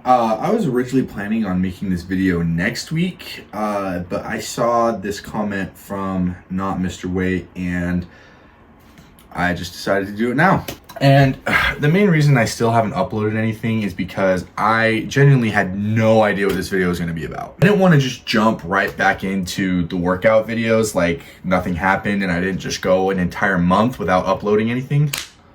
I was originally planning on making this video next week, but I saw this comment from Not Mr. Weight and I just decided to do it now. And the main reason I still haven't uploaded anything is because I genuinely had no idea what this video was going to be about. I didn't want to just jump right back into the workout videos like nothing happened and I didn't just go an entire month without uploading anything.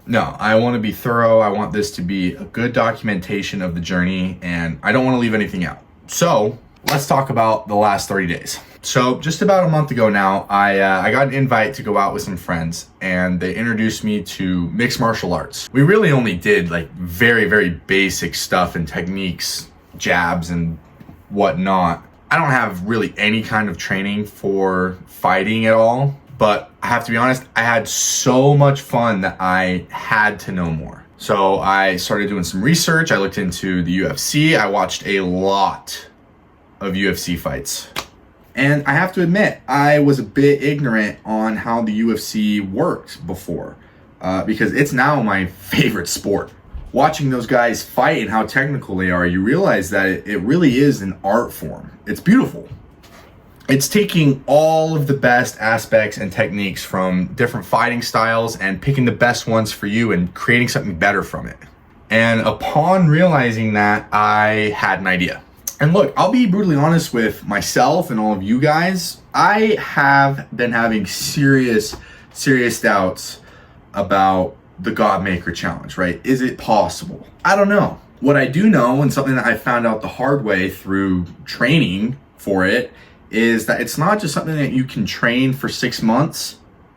No, I want to be thorough. I want this to be a good documentation of the journey and I don't want to leave anything out. So let's talk about the last 30 days. So just about a month ago now, I got an invite to go out with some friends and they introduced me to mixed martial arts. We really only did like very basic stuff and techniques, jabs and whatnot. I don't have really any kind of training for fighting at all, but I have to be honest, I had so much fun that I had to know more. So I started doing some research. I looked into the UFC. I watched a lot of UFC fights. And I have to admit, I was a bit ignorant on how the UFC worked before, because it's now my favorite sport. Watching those guys fight and how technical they are, you realize that it really is an art form. It's beautiful. It's taking all of the best aspects and techniques from different fighting styles and picking the best ones for you and creating something better from it. And upon realizing that, I had an idea. And look, I'll be brutally honest with myself and all of you guys. I have been having serious doubts about the Godmaker challenge, right? Is it possible? I don't know. What I do know, and something that I found out the hard way through training for it, is that it's not just something that you can train for 6 months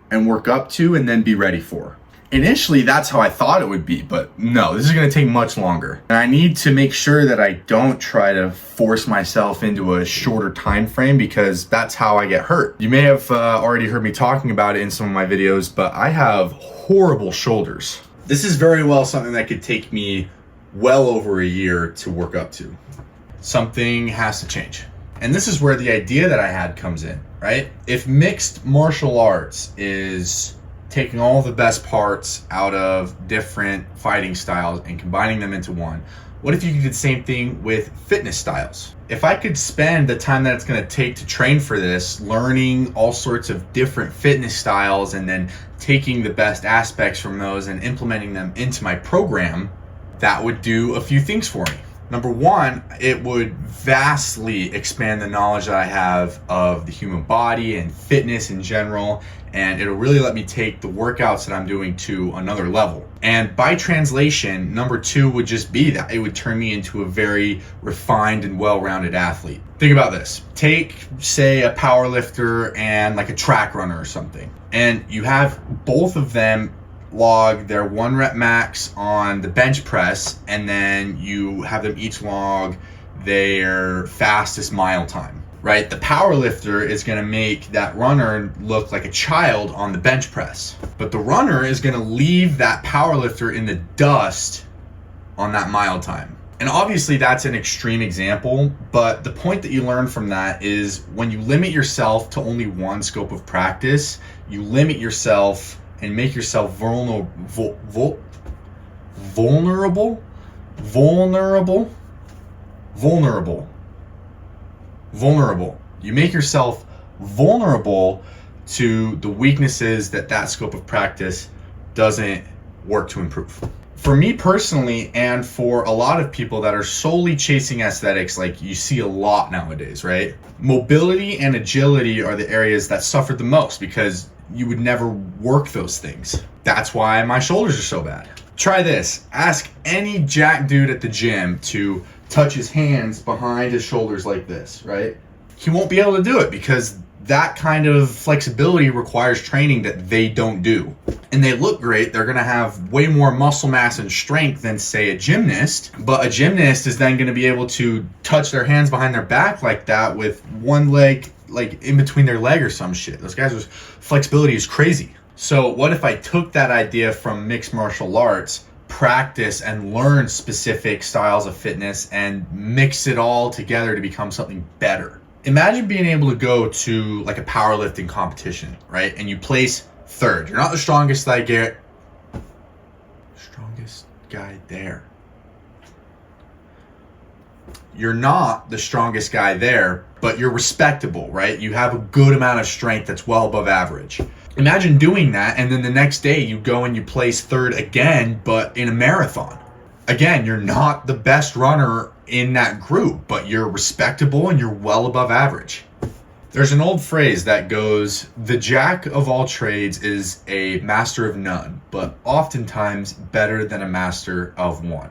and work up to and then be ready for. Initially, that's how I thought it would be, but no, this is going to take much longer. And I need to make sure that I don't try to force myself into a shorter time frame because that's how I get hurt. You may have already heard me talking about it in some of my videos, but I have horrible shoulders. This is very well something that could take me well over a year to work up to. Something has to change. And this is where the idea that I had comes in, right? If mixed martial arts is taking all the best parts out of different fighting styles and combining them into one, what if you could do the same thing with fitness styles? If I could spend the time that it's going to take to train for this, learning all sorts of different fitness styles and then taking the best aspects from those and implementing them into my program, that would do a few things for me. Number one, it would vastly expand the knowledge that I have of the human body and fitness in general, and it'll really let me take the workouts that I'm doing to another level. And by translation, number two would just be that it would turn me into a very refined and well-rounded athlete. Think about this. Take, say, a power lifter and like a track runner or something, and you have both of them log their 1 rep max on the bench press, and then you have them each log their fastest mile time, right? The power lifter is going to make that runner look like a child on the bench press, but the runner is going to leave that power lifter in the dust on that mile time. And obviously that's an extreme example, but the point that you learn from that is when you limit yourself to only one scope of practice, you limit yourself and make yourself vulnerable. You make yourself vulnerable to the weaknesses that scope of practice doesn't work to improve. For me personally, and for a lot of people that are solely chasing aesthetics, like you see a lot nowadays, right? Mobility and agility are the areas that suffered the most because you would never work those things. That's why my shoulders are so bad. Try this. Ask any jack dude at the gym to touch his hands behind his shoulders like this, right? He won't be able to do it because that kind of flexibility requires training that they don't do. And they look great. They're gonna have way more muscle mass and strength than, say, a gymnast. But a gymnast is then gonna be able to touch their hands behind their back like that with one leg like in between their leg or some shit. Those guys' flexibility is crazy. So what if I took that idea from mixed martial arts, practice and learn specific styles of fitness and mix it all together to become something better? Imagine being able to go to like a powerlifting competition, right? And you place third. You're not the strongest guy there. You're not the strongest guy there, but you're respectable, right? You have a good amount of strength that's well above average. Imagine doing that, and then the next day you go and you place third again, but in a marathon. Again, you're not the best runner in that group, but you're respectable and you're well above average. There's an old phrase that goes, the jack of all trades is a master of none, but oftentimes better than a master of one.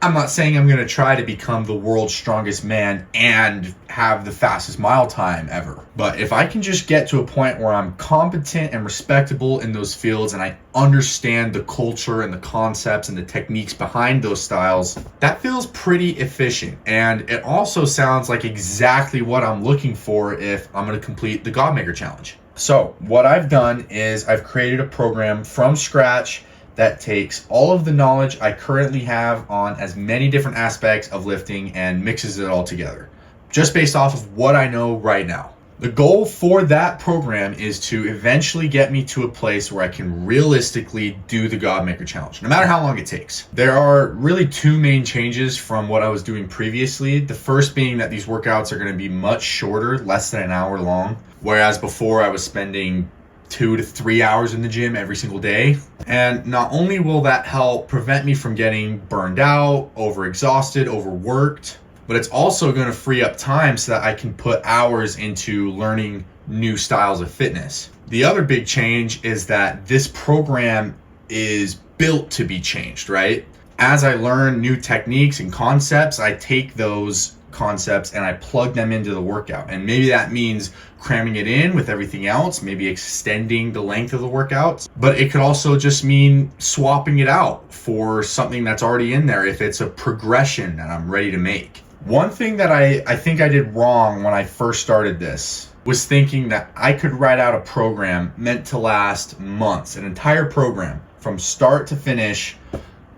I'm not saying I'm going to try to become the world's strongest man and have the fastest mile time ever. But if I can just get to a point where I'm competent and respectable in those fields and I understand the culture and the concepts and the techniques behind those styles, that feels pretty efficient. And it also sounds like exactly what I'm looking for if I'm going to complete the Godmaker Challenge. So what I've done is I've created a program from scratch that takes all of the knowledge I currently have on as many different aspects of lifting and mixes it all together, just based off of what I know right now. The goal for that program is to eventually get me to a place where I can realistically do the Godmaker Challenge, no matter how long it takes. There are really two main changes from what I was doing previously. The first being that these workouts are going to be much shorter, less than an hour long, whereas before I was spending 2 to 3 hours in the gym every single day. And not only will that help prevent me from getting burned out, overexhausted, overworked, but it's also going to free up time so that I can put hours into learning new styles of fitness. The other big change is that this program is built to be changed, right? As I learn new techniques and concepts, I take those concepts and I plug them into the workout. And maybe that means cramming it in with everything else, maybe extending the length of the workouts, but it could also just mean swapping it out for something that's already in there if it's a progression that I'm ready to make. One thing that I think I did wrong when I first started this was thinking that I could write out a program meant to last months, an entire program from start to finish,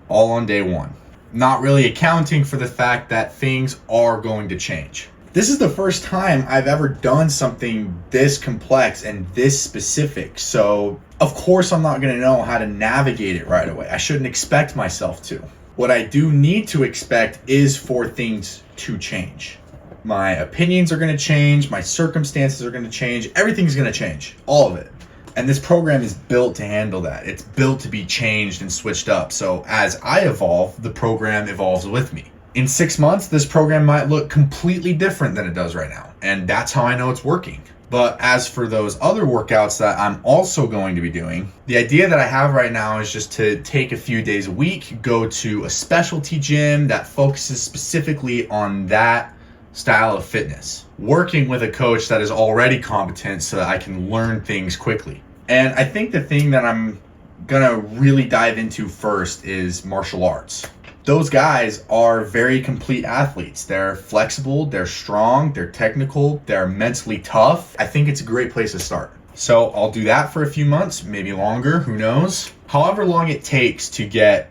all on day one. Not really accounting for the fact that things are going to change. This is the first time I've ever done something this complex and this specific. So of course I'm not going to know how to navigate it right away. I shouldn't expect myself to. What I do need to expect is for things to change. My opinions are going to change. My circumstances are going to change. Everything's going to change. All of it. And this program is built to handle that. It's built to be changed and switched up. So as I evolve, the program evolves with me. In 6 months, this program might look completely different than it does right now. And that's how I know it's working. But as for those other workouts that I'm also going to be doing, the idea that I have right now is just to take a few days a week, go to a specialty gym that focuses specifically on that style of fitness, working with a coach that is already competent so that I can learn things quickly. And I think the thing that I'm gonna really dive into first is martial arts. Those guys are very complete athletes. They're flexible, they're strong, they're technical, they're mentally tough. I think it's a great place to start. So I'll do that for a few months, maybe longer, who knows? However long it takes to get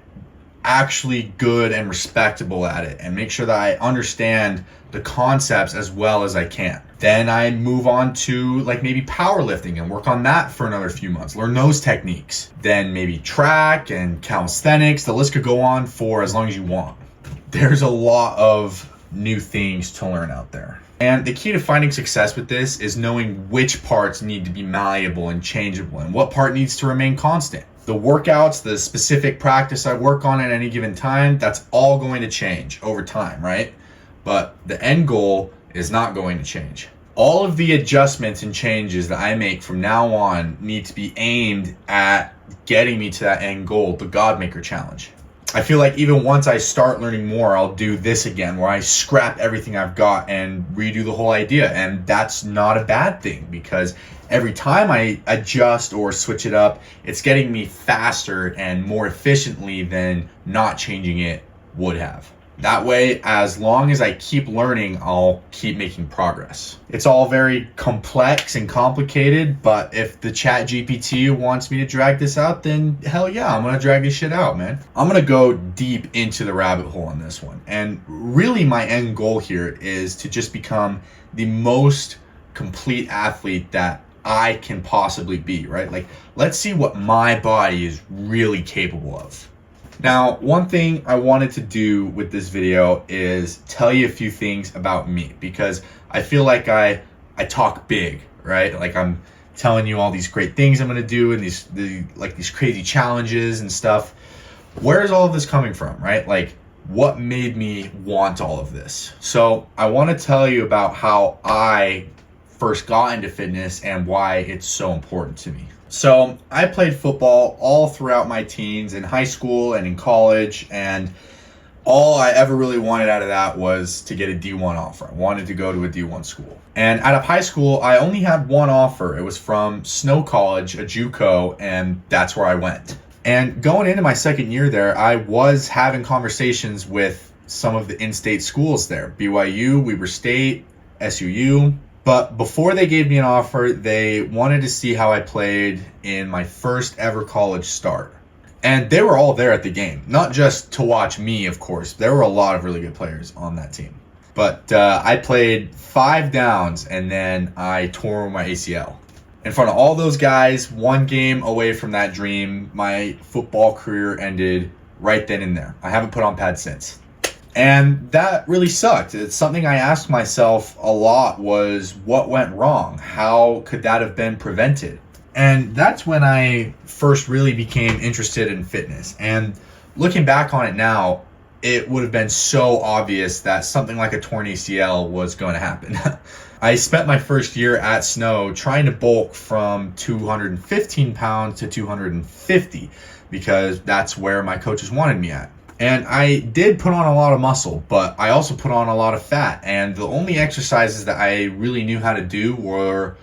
actually good and respectable at it and make sure that I understand the concepts as well as I can. Then I move on to like maybe powerlifting and work on that for another few months, learn those techniques. Then maybe track and calisthenics. The list could go on for as long as you want. There's a lot of new things to learn out there. And the key to finding success with this is knowing which parts need to be malleable and changeable and what part needs to remain constant. The workouts, the specific practice I work on at any given time, that's all going to change over time, right? But the end goal is not going to change. All of the adjustments and changes that I make from now on need to be aimed at getting me to that end goal, the Godmaker Challenge. I feel like even once I start learning more, I'll do this again, where I scrap everything I've got and redo the whole idea. And that's not a bad thing, because every time I adjust or switch it up, it's getting me faster and more efficiently than not changing it would have. That way, as long as I keep learning, I'll keep making progress. It's all very complex and complicated, but if the ChatGPT wants me to drag this out, then hell yeah, I'm gonna drag this shit out, man. I'm gonna go deep into the rabbit hole on this one. And really my end goal here is to just become the most complete athlete that I can possibly be, right? Like, let's see what my body is really capable of. Now, one thing I wanted to do with this video is tell you a few things about me, because I feel like I talk big, right? Like I'm telling you all these great things I'm going to do and these crazy challenges and stuff. Where is all of this coming from, right? Like, what made me want all of this? So I want to tell you about how I first got into fitness and why it's so important to me. So I played football all throughout my teens, in high school and in college, and all I ever really wanted out of that was to get a D1 offer. I wanted to go to a D1 school. And out of high school, I only had one offer. It was from Snow College, a JUCO, and that's where I went. And going into my second year there, I was having conversations with some of the in-state schools there, BYU, Weber State, SUU. But before they gave me an offer, they wanted to see how I played in my first ever college start. And they were all there at the game, not just to watch me, of course. There were a lot of really good players on that team. But I played 5 downs and then I tore my ACL. In front of all those guys, one game away from that dream, my football career ended right then and there. I haven't put on pads since. And that really sucked. It's something I asked myself a lot, was what went wrong? How could that have been prevented? And that's when I first really became interested in fitness. And looking back on it now, it would have been so obvious that something like a torn ACL was going to happen. I spent my first year at Snow trying to bulk from 215 pounds to 250 because that's where my coaches wanted me at. And I did put on a lot of muscle, but I also put on a lot of fat. And the only exercises that I really knew how to do were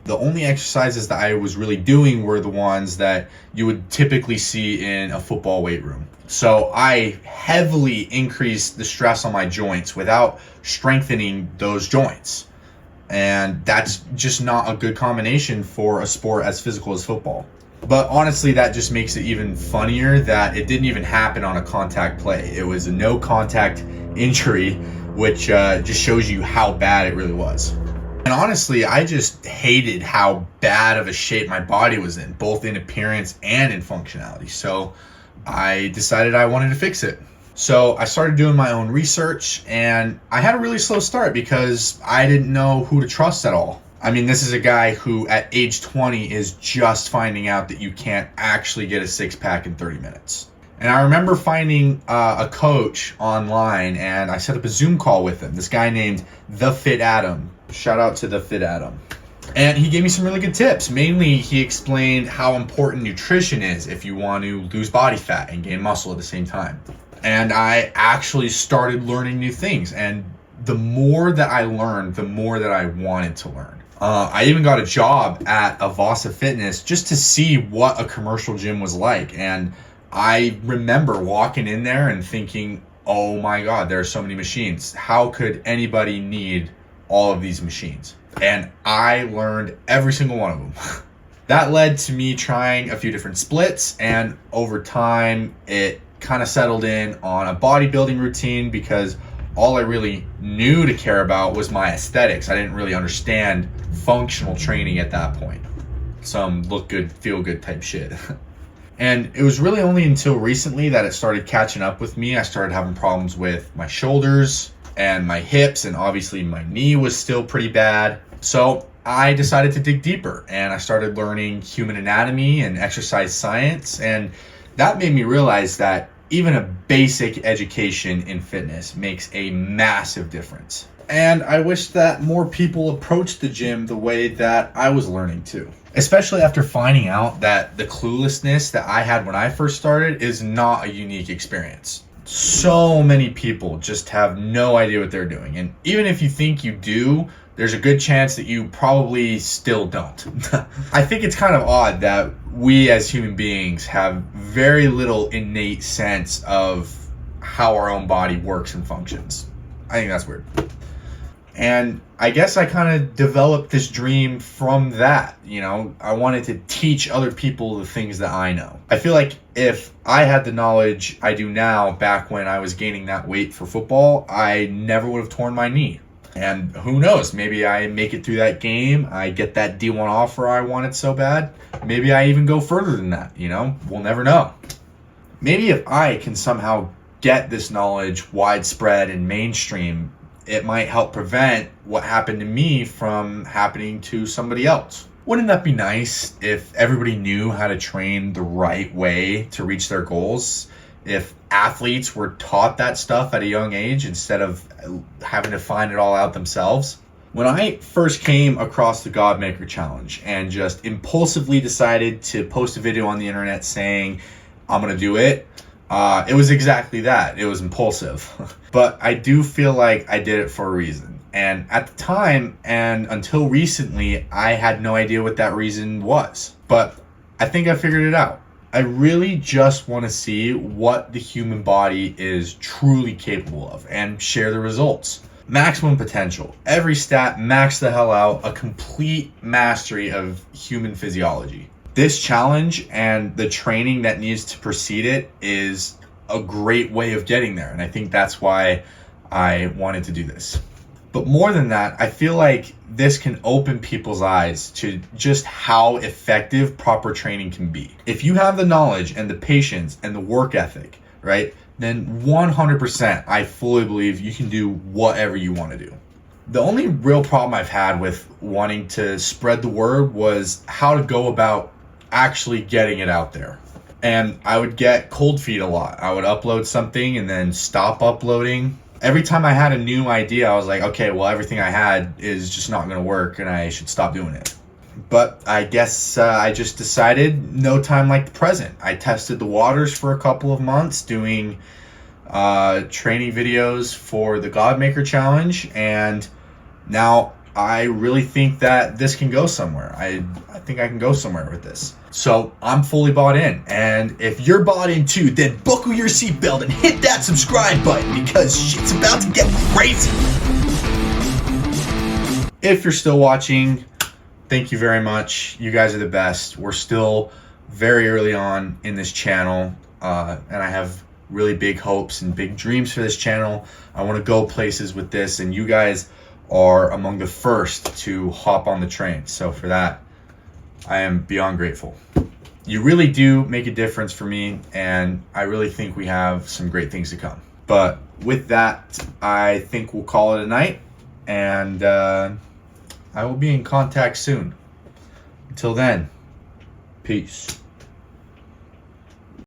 the only exercises that I was really doing were the ones that you would typically see in a football weight room. So I heavily increased the stress on my joints without strengthening those joints. And that's just not a good combination for a sport as physical as football. But honestly, that just makes it even funnier that it didn't even happen on a contact play. It was a no contact injury, which just shows you how bad it really was. And honestly, I just hated how bad of a shape my body was in, both in appearance and in functionality. So I decided I wanted to fix it. So I started doing my own research, and I had a really slow start because I didn't know who to trust at all. I mean, this is a guy who at age 20 is just finding out that you can't actually get a six-pack in 30 minutes. And I remember finding a coach online, and I set up a Zoom call with him, this guy named The Fit Adam. Shout out to The Fit Adam. And he gave me some really good tips. Mainly, he explained how important nutrition is if you want to lose body fat and gain muscle at the same time. And I actually started learning new things. And the more that I learned, the more that I wanted to learn. I even got a job at Avasa Fitness just to see what a commercial gym was like. And I remember walking in there and thinking, oh my God, there are so many machines. How could anybody need all of these machines? And I learned every single one of them. That led to me trying a few different splits. And over time, it kind of settled in on a bodybuilding routine because all I really knew to care about was my aesthetics. I didn't really understand functional training at that point. Some look good, feel good type shit. And it was really only until recently that it started catching up with me. I started having problems with my shoulders and my hips, and obviously my knee was still pretty bad. So I decided to dig deeper, and I started learning human anatomy and exercise science, and that made me realize that even a basic education in fitness makes a massive difference. And I wish that more people approached the gym the way that I was learning to. Especially after finding out that the cluelessness that I had when I first started is not a unique experience. So many people just have no idea what they're doing. And even if you think you do, there's a good chance that you probably still don't. I think it's kind of odd that we as human beings have very little innate sense of how our own body works and functions. I think that's weird. And I guess I kind of developed this dream from that. You know, I wanted to teach other people the things that I know. I feel like if I had the knowledge I do now back when I was gaining that weight for football, I never would have torn my knee. And who knows, maybe I make it through that game, I get that D1 offer I wanted so bad. Maybe I even go further than that, you know? We'll never know. Maybe if I can somehow get this knowledge widespread and mainstream, it might help prevent what happened to me from happening to somebody else. Wouldn't that be nice if everybody knew how to train the right way to reach their goals? If athletes were taught that stuff at a young age instead of having to find it all out themselves? When I first came across the Godmaker Challenge and just impulsively decided to post a video on the internet saying, I'm gonna do it, it was exactly that. It was impulsive. But I do feel like I did it for a reason. And at the time, and until recently, I had no idea what that reason was. But I think I figured it out. I really just want to see what the human body is truly capable of and share the results. Maximum potential. Every stat, max the hell out, a complete mastery of human physiology. This challenge and the training that needs to precede it is a great way of getting there. And I think that's why I wanted to do this. But more than that, I feel like this can open people's eyes to just how effective proper training can be. If you have the knowledge and the patience and the work ethic, right, then 100% I fully believe you can do whatever you want to do. The only real problem I've had with wanting to spread the word was how to go about actually getting it out there. And I would get cold feet a lot. I would upload something and then stop uploading. Every time I had a new idea, I was like, okay, well, everything I had is just not going to work and I should stop doing it. But I guess I just decided no time like the present. I tested the waters for a couple of months doing training videos for the Godmaker Challenge, and now I really think that this can go somewhere. I think I can go somewhere with this. So I'm fully bought in. And if you're bought in too, then buckle your seatbelt and hit that subscribe button because shit's about to get crazy. If you're still watching, thank you very much. You guys are the best. We're still very early on in this channel, and I have really big hopes and big dreams for this channel. I want to go places with this, and you guys are among the first to hop on the train. So for that, I am beyond grateful. You really do make a difference for me, and I really think we have some great things to come. But with that, I think we'll call it a night, and I will be in contact soon. Until then, peace.